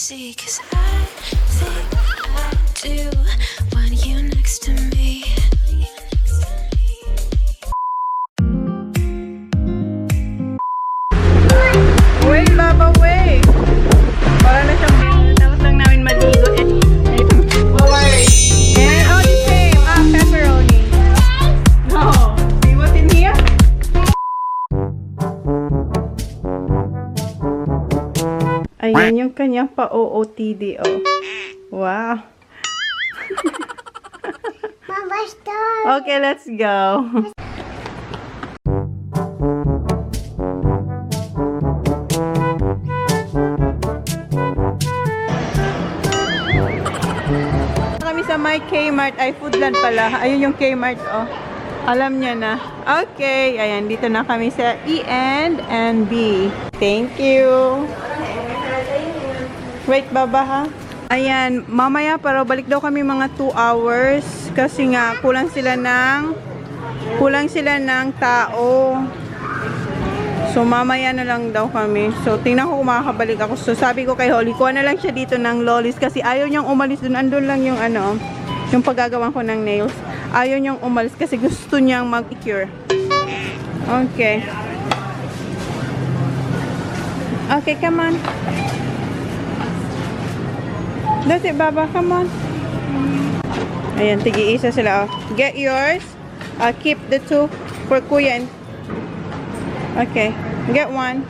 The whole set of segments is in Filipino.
see, 'cause I think I do want you next to me. Wait, Baba, wait! Para na siyang tapos lang namin maligo. And all the same. Pepperoni. No. See what's in here? Ayan yung kanyang pa-OOTD, oh. Wow. Mama, stop. Okay, let's go. Kami sa my Kmart. Ay, Foodland pala. Ayun yung Kmart, oh. Alam niya na. Okay. Ayan, dito na kami sa E&B. Thank you. Wait, Baba, ha? Ayan, mamaya pero balik daw kami mga 2 hours kasi nga kulang sila ng tao. So mamaya na lang daw kami. So tingnan ko kung makakabalik ako. So sabi ko kay Holly, kuha na lang siya dito ng lollies kasi ayaw niyang umalis doon. Andun lang yung yung paggagawan ko ng nails. Ayaw niyang umalis kasi gusto niyang mag-cure. Okay. Okay, come on. That's it, Baba. Come on. Ayan, tigi-isa sila. Oh. Get yours. Keep the 2 for Kuya. Okay. Get 1.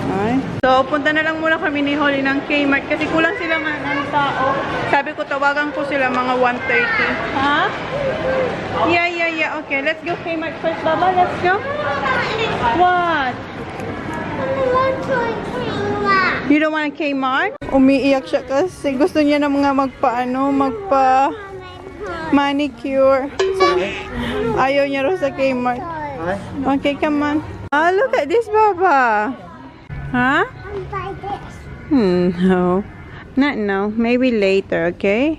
Okay. So, punta na lang muna kami ni Holly ng Kmart kasi kulang sila ng tao. Sabi ko, tawagan ko sila mga 1:30. Ha? Yeah. Okay, let's go Kmart first, Baba. Let's go. What? You don't want a Kmart? Umiiyak siya kasi gusto niya na mga magpa-manicure. Ayaw niya rin sa Kmart. Okay, come on. Oh, look at this, Baba. Huh? No. Not now. Maybe later, okay?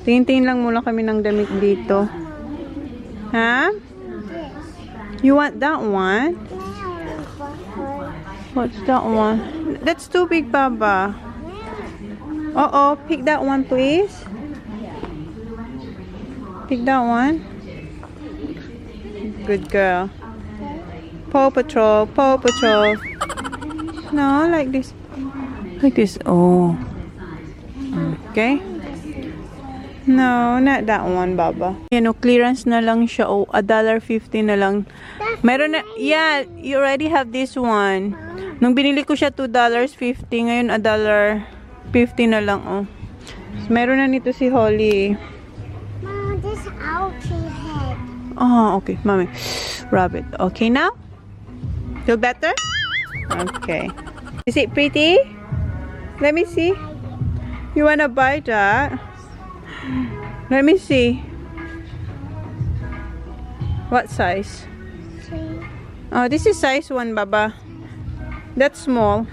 Tingin-tingin lang muna kami ng damit dito. Huh? You want that one? What's that one? That's too big, Baba. Pick that one, please. Pick that one. Good girl. Paw Patrol. No, like this. Like this. Oh. Okay. No, not that one, Baba. Clearance na lang siya. Oh, $1.50 na lang. Meron na. Yeah, you already have this one. Nung binili ko siya $2.50, ngayon $1.50 na lang, oh. Meron na nito si Holly. Mom, this ouchie head. Oh, okay, Mommy. Rub it. Okay now? Feel better? Okay. Is it pretty? Let me see. You wanna buy that? Let me see. What size? 3. Oh, this is size 1, Baba. That's small.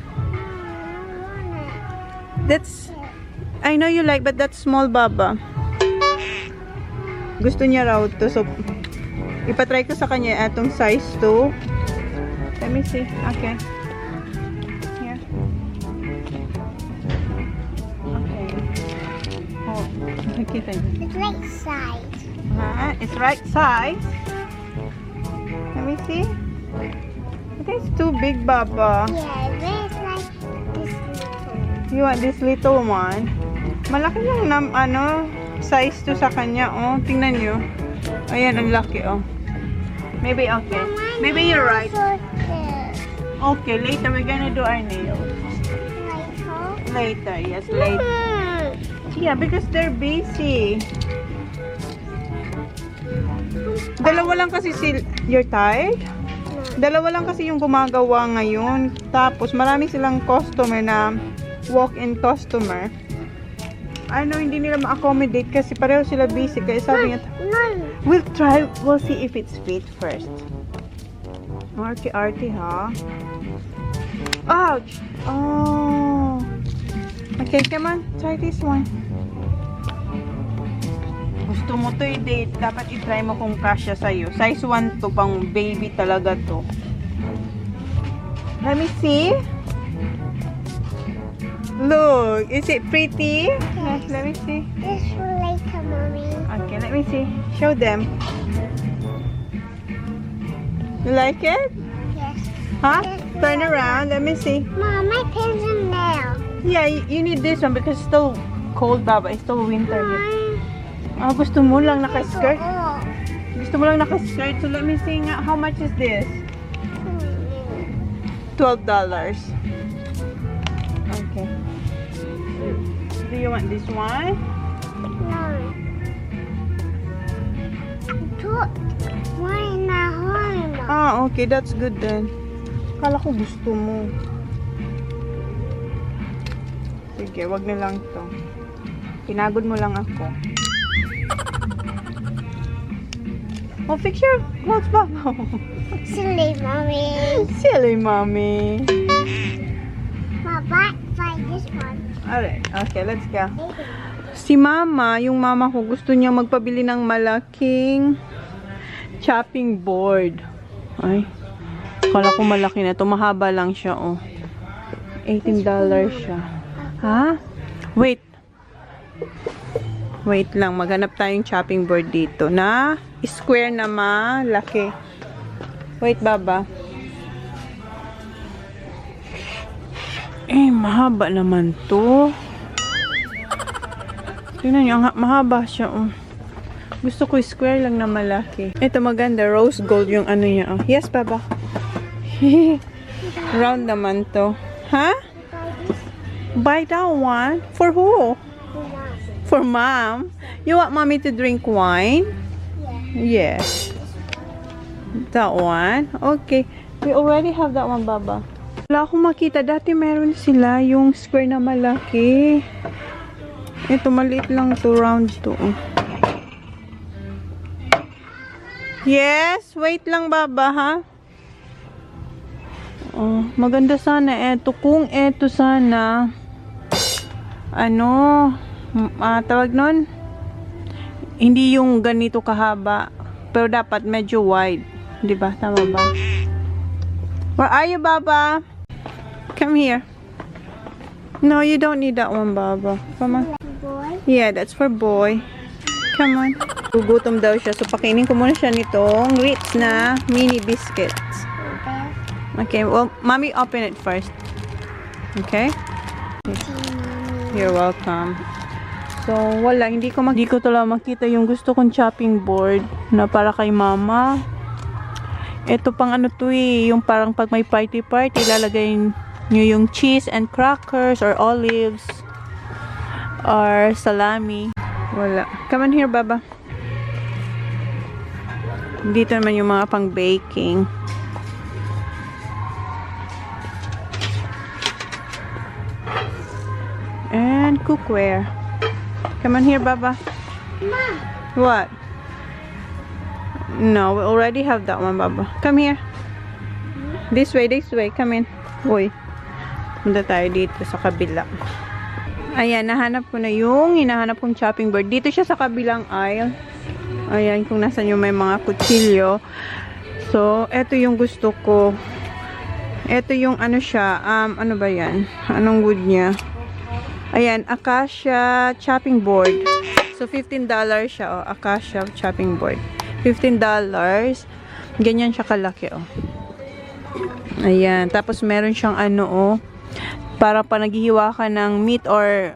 That's, I know you like, but that's small, Baba. Gusto niya raw to, so ipatry ko sa kanya atong size 2. Let me see. Okay. Here. Okay. Oh, okay, thank you. It's right side. It's right size. Let me see. It's too big, Baba. Yeah, it's like this little. You want this little one? Malaki lang size to sa kanya, oh. Tingnan nyo. Ayan, ang laki, oh. Maybe, okay. Maybe you're right. Okay, later we're gonna do our nails. Later, yes, later. Yeah, because they're busy. Dalawa lang kasi you're tired? Dalawa lang kasi yung gumagawa ngayon. Tapos, marami silang customer na walk-in customer. Hindi nila ma-accommodate kasi pareho sila busy. Kaya sabi niya, we'll see if it's fit first. Arty, ha? Ouch! Oh! Okay, come on. Try this one. Gusto mo to i-date, dapat i-try mo kung kasya sa'yo. Size 1 to, pang baby talaga to. Let me see. Look, is it pretty? Yes. Let me see. This will later, Mommy. Okay, let me see. Show them. You like it? Yes. Huh? Yes, Turn yes. around. Let me see. Mom, my pen's in there. Yeah, you need this one because it's still cold, Baba. It's still winter here. Mom, Gusto mo lang naka-skirt? oh. Gusto mo lang naka-skirt? So let me see nga. How much is this? $12. Okay. Do you want this one? No. Why not home? Ah, okay. That's good then. Kala ko gusto mo. Sige, wag na lang to. Pinagod mo lang ako. Oh, fix your clothes, Baba. Silly, Mommy. Silly, mommy. Mom, buy this one. Alright, okay, let's go. Si Mama, yung mama ko, gusto niya magpabili ng malaking chopping board. Ay, kala ko malaki na to. Mahaba lang siya, oh. $18 siya. Ha? Wait. Wait lang, maghanap tayong chopping board dito na square na malaki. Wait, Baba. Eh, mahaba naman to. Tingnan nyo, mahaba siya. Oh. Gusto ko square lang na malaki. Ito maganda, rose gold yung ano niya. Oh. Yes, Baba. Round naman to. Ha? Huh? Buy that one? For who? For Mom. You want Mommy to drink wine? Yeah. Yes. That one? Okay. We already have that one, Baba. Wala akong makita. Dati meron sila yung square na malaki. Ito, maliit lang to, round to. Yes, wait lang, Baba, ha? Oh, maganda sana eto. Kung eto sana, ano, tawag nun? Hindi yung ganito kahaba, pero dapat medyo wide. Di ba? Tama ba? Where are you, Baba? Come here. No, you don't need that one, Baba. Come on. Boy. Yeah, that's for boy. Come on. Gugutom daw siya. So, pakainin ko muna siya nitong Ritz na mini biscuits. Okay, well, Mommy, open it first. Okay? You're welcome. So, wala. Hindi ko talaga makita yung gusto kong chopping board na para kay Mama. Ito pang ano to eh. Yung parang pag may party-party, lalagay nyo yung cheese and crackers or olives or salami. Wala. Come on here, Baba. Dito naman yung mga pang baking. And cookware. Come on here, Baba. Mom. What? No, we already have that one, Baba. Come here. This way, this way. Come in. Uy. Punta tayo dito sa kabila. Ayan, nahanap ko na yung hinahanap kong chopping board. Dito siya sa kabilang aisle. Ayan, kung nasan yung may mga kutsilyo. So, eto yung gusto ko. Eto yung ano siya. Ano ba yan? Anong wood niya? Ayan, acacia chopping board. So, $15 siya, oh. Acacia chopping board. $15. Ganyan siya kalaki, oh. Ayan. Tapos, meron siyang ano, oh. Para pa naghihiwa ka ng meat or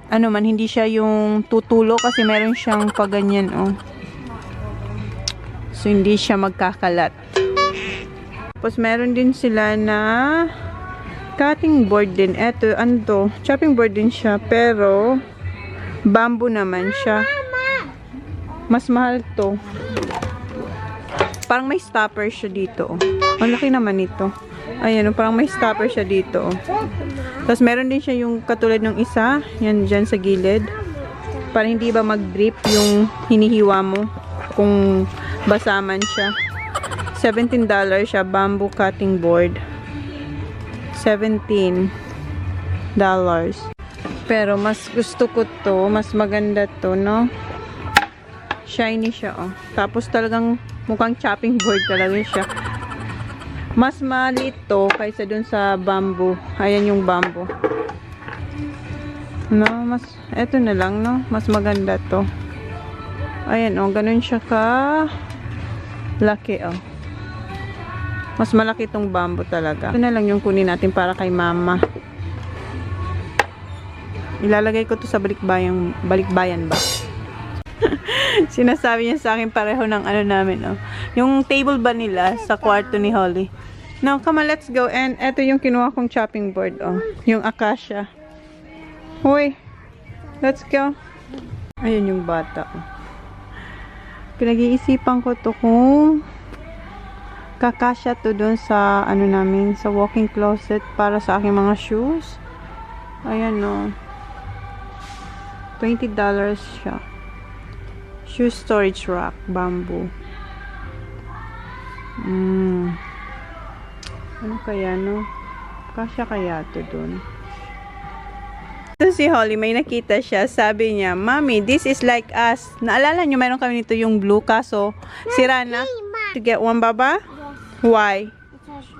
ano man, hindi siya yung tutulo kasi meron siyang paganyan, oh. So, hindi siya magkakalat. Tapos, meron din sila na cutting board din. Eto, ano to? Chopping board din siya, pero bamboo naman siya. Mas mahal to. Parang may stopper siya dito, oh. Ang laki naman ito. Ayan, parang may stopper siya dito, oh. Tapos meron din siya yung katulad ng isa, yan dyan sa gilid. Para hindi ba mag-drip yung hinihiwa mo kung basa man siya. $17 siya, bamboo cutting board. $17. Pero mas gusto ko to, mas maganda to, no? Shiny siya, oh. Tapos talagang mukhang chopping board talaga siya. Mas maliit to kaysa dun sa bamboo. Ayan yung bamboo. No, eto na lang, no? Mas maganda to. Ayan, oh, ganun siya ka laki, oh. Mas malaki tong bamboo talaga. Ito na lang yung kunin natin para kay mama. Ilalagay ko to sa balikbayan ba? Sinasabi niya sa akin pareho ng ano namin, oh. Yung table ba nila sa kwarto ni Holly. Now, come on, let's go. And eto yung kinuha kong chopping board, oh. Yung acacia. Hoy, let's go. Ayun yung bata. Pinag-iisipan ko to kung kakasya to doon sa ano namin, sa walk-in closet para sa aking mga shoes. Ayan, no. $20 siya. Shoe storage rack, bamboo. Ano kaya, no? Kasya kaya to doon. Ito si Holly, may nakita siya. Sabi niya, Mommy, this is like us. Naalala niyo, mayroon kami nito yung blue, kaso sira na. To get one, Baba? Why? Because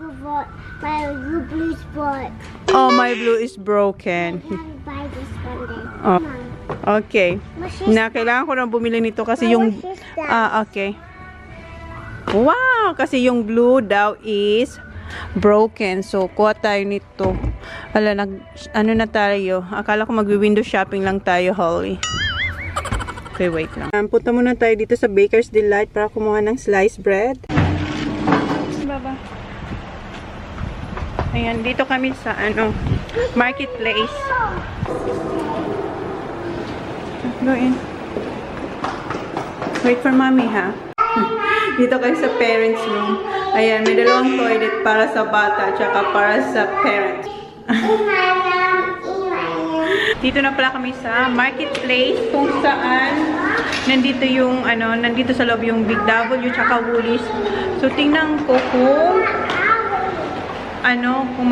my blue is broken. Oh, my blue is broken. I can't buy this one then. Oh, okay. Na, kailangan ko na bumili nito kasi yung... okay. Wow! Kasi yung blue daw is broken. So, kuha tayo nito. Ala, ano na tayo? Akala ko mag-window shopping lang tayo, Holly. Okay, wait lang. Punta muna tayo dito sa Baker's Delight para kumuha ng sliced bread. Baba. Ayan, dito kami sa, marketplace. Go in. Wait for mommy, ha? Dito kayo sa parents room. Ayan, may dalawang toilet para sa bata tsaka para sa parent. Dito na pala kami sa marketplace kung saan nandito yung nandito sa loob yung Big W tsaka Woolies. So tingnan ko kung kung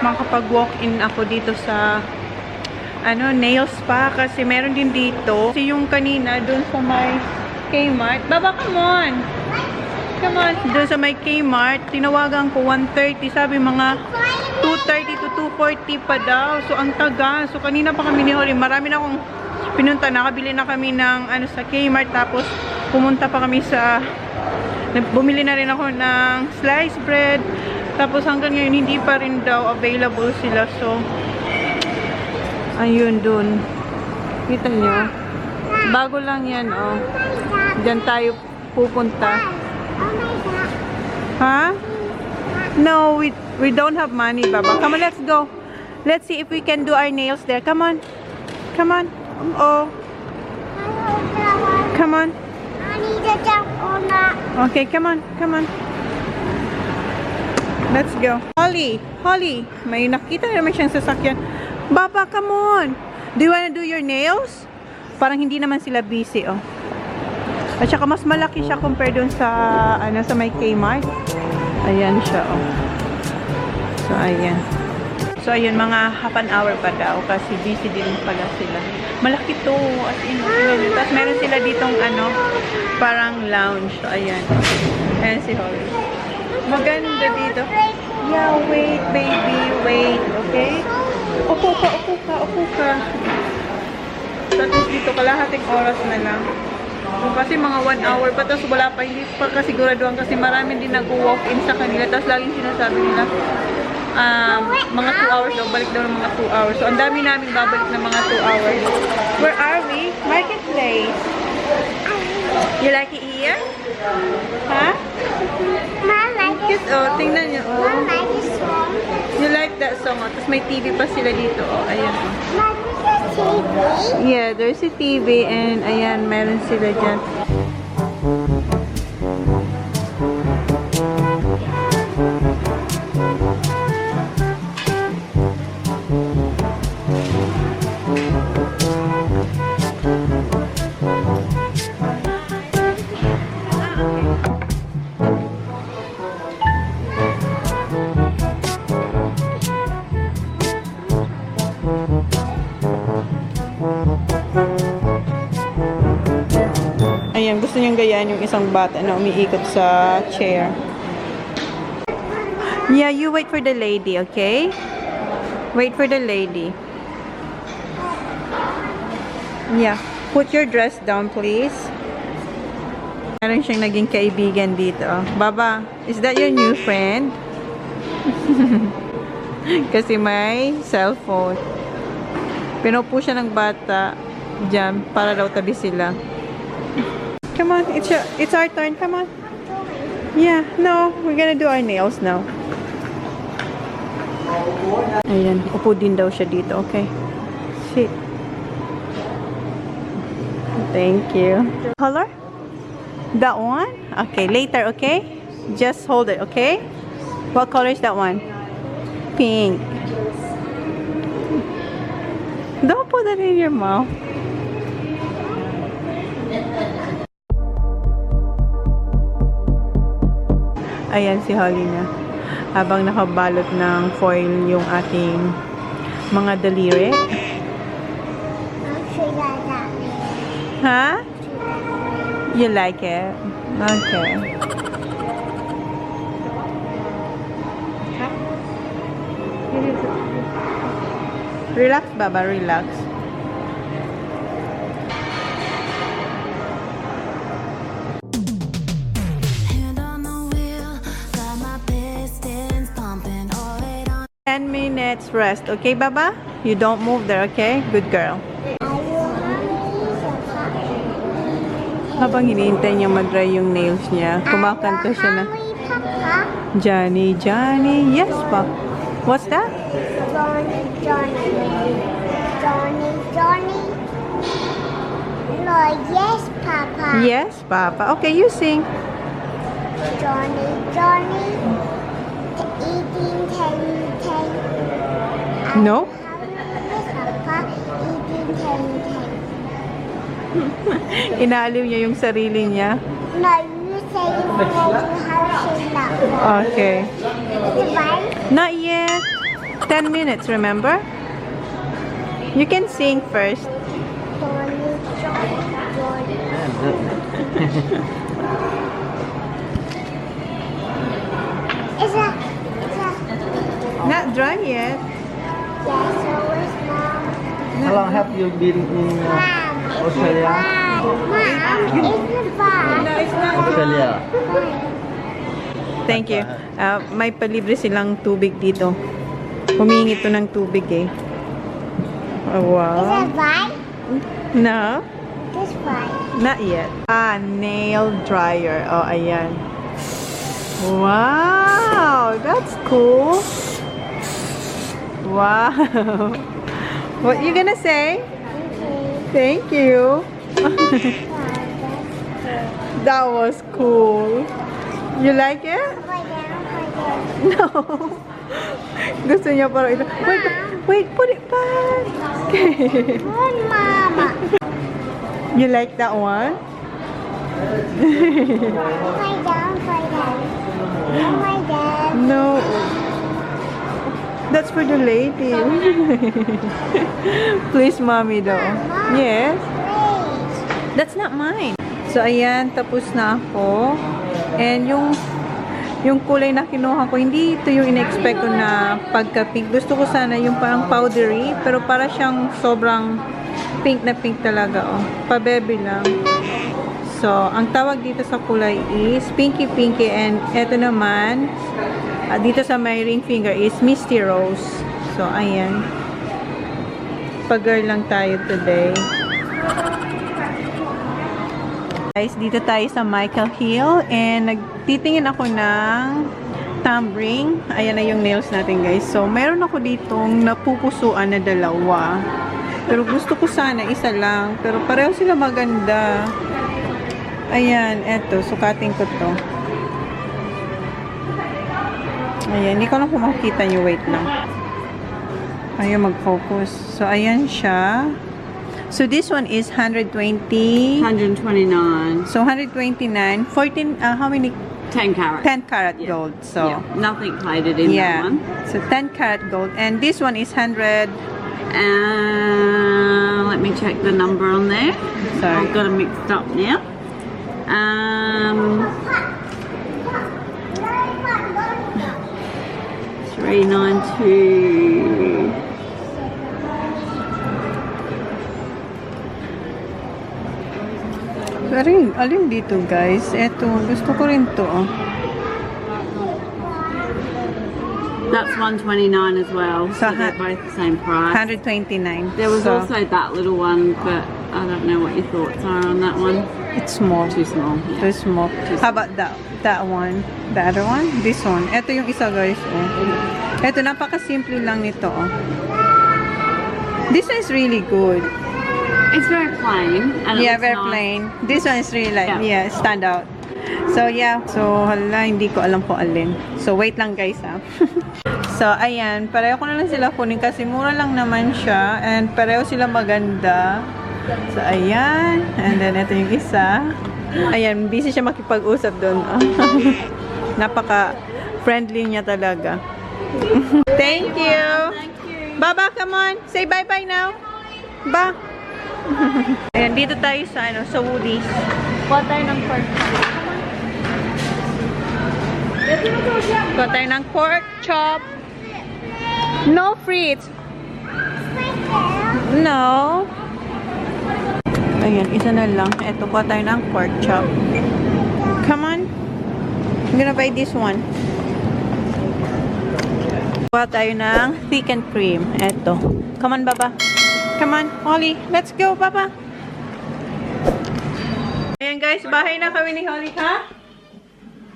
makapag-walk-in ako dito sa nail spa kasi meron din dito. Kasi yung kanina doon sa may Kmart. Baba, come on! Come on! Doon sa may Kmart, tinawagan ko 1:30. Sabi mga 2:30 to 2:40 pa daw. So, ang taga. So, kanina pa kami ni Holly. Marami na akong pinunta. Nakabili na kami ng sa Kmart. Tapos, pumunta pa kami sa... Bumili na rin ako ng sliced bread. Tapos, hanggang ngayon, hindi pa rin daw available sila. So, ayun dun. Kita niyo? Bago lang yan, oh. Diyan tayo pupunta. Ha? No, we don't have money, Baba. Come on, let's go. Let's see if we can do our nails there. Come on. Come on. Oh. Come on. I need to jump on that. Okay, come on. Come on. Let's go. Holly. Holly. May nakita naman siyang sasakyan. Baba, come on. Do you wanna do your nails? Parang hindi naman sila busy, oh. At saka mas malaki siya compare doon sa sa may Kmart. Ayan siya, oh. So, ayan. So, ayun, mga half an hour pa daw kasi busy din pala sila. Malaki to. As in, tapos meron sila ditong parang lounge. So, ayan. Ayan si Holly. Maganda dito. Yeah, wait, baby. Wait, okay? Upo ka, upo ka, upo ka. Tapos dito, kalahating oras na lang. So, kasi mga 1 hour pa, tapos wala pa, hindi pa kasiguraduhan kasi marami din nag-walk-in sa kanila. Tapos laging sinasabi nila, mga 2 hours daw, balik daw ng mga 2 hours. So, ang dami namin babalik ng mga 2 hours. Where are we? Marketplace. You like it here? Ha? Mom, like Cute, oh. Tingnan nyo, oh. Mom, like this song. You like that song, oh. Tapos may TV pa sila dito, oh. Ayan, oh. Mom, this is TV. Yeah, there's a TV and ayan, meron sila dyan. Ayan, gusto niyang gayaan yung isang bata na umiikot sa chair. Yeah, you wait for the lady, okay? Wait for the lady. Yeah. Put your dress down, please. Meron siyang naging kaibigan dito. Baba, is that your new friend? Kasi may cellphone. Pinupo siya ng bata dyan para daw tabi sila. Come on, it's our turn. Come on. Yeah, no, we're gonna do our nails now. Ayan, upo din daw siya dito. Okay. Sit. Thank you. Color? That one? Okay, later, okay? Just hold it, okay? What color is that one? Pink. Don't put that in your mouth. Ayan si Holly na. Habang nakabalot ng foil yung ating mga daliri. Huh? You like it? Okay. Relax, Baba, relax. Hand on the wheel, got my pistons pumping all it on. 10 minutes rest, okay, Baba? You don't move there, okay? Good girl. Habang hinihintay niya mag-dry yung nails niya, kumakanta siya na, Johnny, Johnny. Yes, pa. What's that? Johnny, Johnny. Johnny, Johnny. No, yes, Papa. Yes, Papa. Okay, you sing. Johnny, Johnny. Eating candy, candy. No? Yes, Papa. Eating candy, candy. Inaaliw niya yung sarili niya. No, you say you want to have that one. Okay. Is it right? Not yet. 10 minutes, remember? You can sing first. Johnny, Johnny, Johnny. Is that? Not dry yet. Yes, so is Mom. How long have you been in Mom. Australia? Mom, it's the bar. Australia. Thank you. May palibre silang tubig dito. Humingi to ng tubig eh. Oh, Is wow. that right? No? This right. Not yet. Nail dryer. Oh, ayan. Wow! That's cool. Wow. What you gonna say? Thank you. That was cool. You like it? No. Gusto niya parang ito. Wait, put it back. Okay. Good, Mama. You like that one? Upside down, upside down. Oh my God. No. That's for the lady. Please, mommy daw. Yes. Please. That's not mine. So, ayan, tapos na ako. And yung kulay na kinuha ko, hindi ito yung in-expect ko na pagka-pink. Gusto ko sana yung parang powdery, pero para siyang sobrang pink na pink talaga, oh. Pa-baby lang. So, ang tawag dito sa kulay is pinky pinky, and eto naman, dito sa my ring finger is Misty Rose. So, ayan. Pa-girl lang tayo today. Guys, dito tayo sa Michael Hill and nagtitingin ako ng thumb ring. Ayan na yung nails natin, guys. So, meron ako ditong napupusuan na dalawa. Pero gusto ko sana isa lang. Pero pareho sila maganda. Ayan, eto. Sukatin ko to. Ayan, hindi ko lang kung makikita nyo. Wait lang. Ayaw mag-focus. So, ayan siya. So, this one is 120. 129. So, 129. 14, how many? 10 carat. 10 karat Yeah. gold. So, Yeah, nothing plated in yeah. that one. So, 10 karat gold. And this one is 100. Let me check the number on there. Sorry. I've got it mixed up now. 392. Alin dito, guys? Eto, gusto ko rin to. Oh. That's 129 as well. So So they're both the same price. 129. There was So, also that little one, but I don't know what your thoughts are on that one. it's small. Too small. Yeah. Too small. How about that one? The other one? This one. Ito yung isa, guys. Oh. Ito, napaka-simple lang nito. Oh. This one is really good. It's very plain. And it Yeah, looks very nice. plain. This one is really like, Yeah. stand out. So, yeah. So, hala, hindi ko alam po alin. So, wait lang, guys, ha. So, ayan. Pareho ko na lang sila kunin kasi mura lang naman siya. And pareho sila maganda. So, ayan. And then, ito yung isa. Ayan, busy siya makipag-usap doon. Napaka-friendly niya talaga. Thank you. Baba, come on. Say bye-bye now. Ba. Ayan, dito tayo sa, sa Woody's. Kuha tayo ng pork chop. Kuha tayo ng pork chop. No frites. No. Ayan, isa na lang. Ito, kuha tayo ng pork chop. Come on. I'm gonna buy this one. Kuha tayo ng thick and cream. Ito. Come on, Baba. Come on, Holly. Let's go, Baba. Ayan, guys. Bahay na kami ni Holly, ha?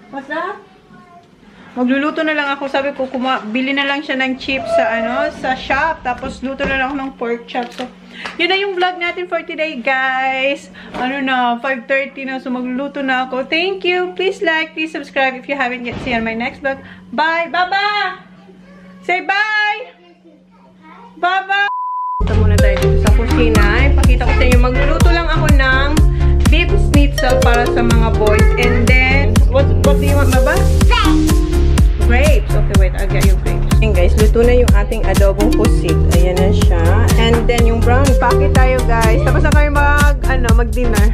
What's that? Magluluto na lang ako. Sabi ko, bili na lang siya ng chips sa, sa shop. Tapos, luto na lang ako ng pork chop. So, yun na yung vlog natin for today, guys. 5:30 na. So, magluluto na ako. Thank you. Please like, please subscribe if you haven't yet. See you on my next vlog. Bye! Baba! Say bye! Baba! Punta muna tayo dito sa kusina. Ipakita ko sa inyo. Magluluto lang ako ng beef schnitzel para sa mga boys. And then, what do you want, Baba? Grapes. Okay, wait. I'll get you grapes. Ayan, guys. Luto na yung ating adobong pusit. Ayan na siya. And then, yung brown, pake tayo, guys. Tapos na kayo mag-dinner.